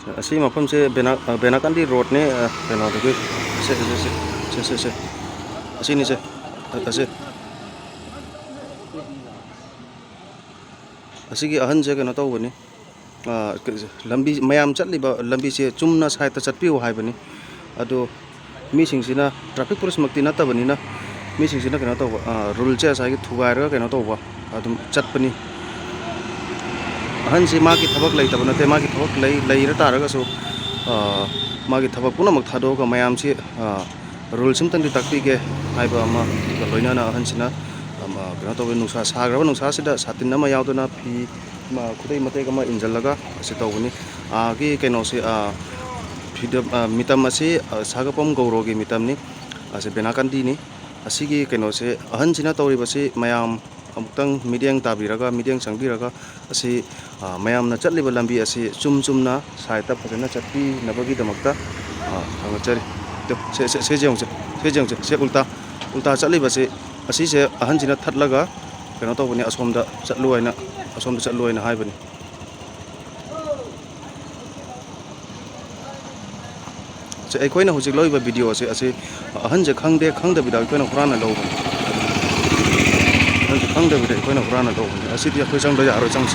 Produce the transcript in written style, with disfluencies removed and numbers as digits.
Asi mafam se Benakandi road ne keno de se asi ni se asi asi gi ahan je keno tawbani lambi mayam chatliba lambi se chumna saita chatpiu haibani ado mi singsina traffic police makti natabani na mi singsina keno tawba rule che asai gi thugaira keno tawba adum chatpani ahan si magi thabak lai tabana te magi thabak lai ra taraga so magi thabak puna mak thado ka mayam si rule simtang di takpi ge haiba ama ka loina na ahan sina ama kena to nusa sagra nusa sida satin na ma yaudona phi ma khudai mate ka ma injalaga ase tawni gi keno se mitam ase sagapam gaurogi mitam ni ase Benakandi ni asigi keno se ahan sina tawri base mayam amutang midiang tabiraga midiang sangbiraga asi mayam na chatliba lambi asi chumna saita phajana chatpi nabagi damakta hangachari to se jeng se ulta chatliba se asi se ahan jina thatlaga keno tawbani asomda chatlu aina haibani se aikoina hujik loiba video se asi ahan je khangda bida koina qur'ana lobani khangda bida koina qur'ana lobani asi dia khoi sang da yaro chang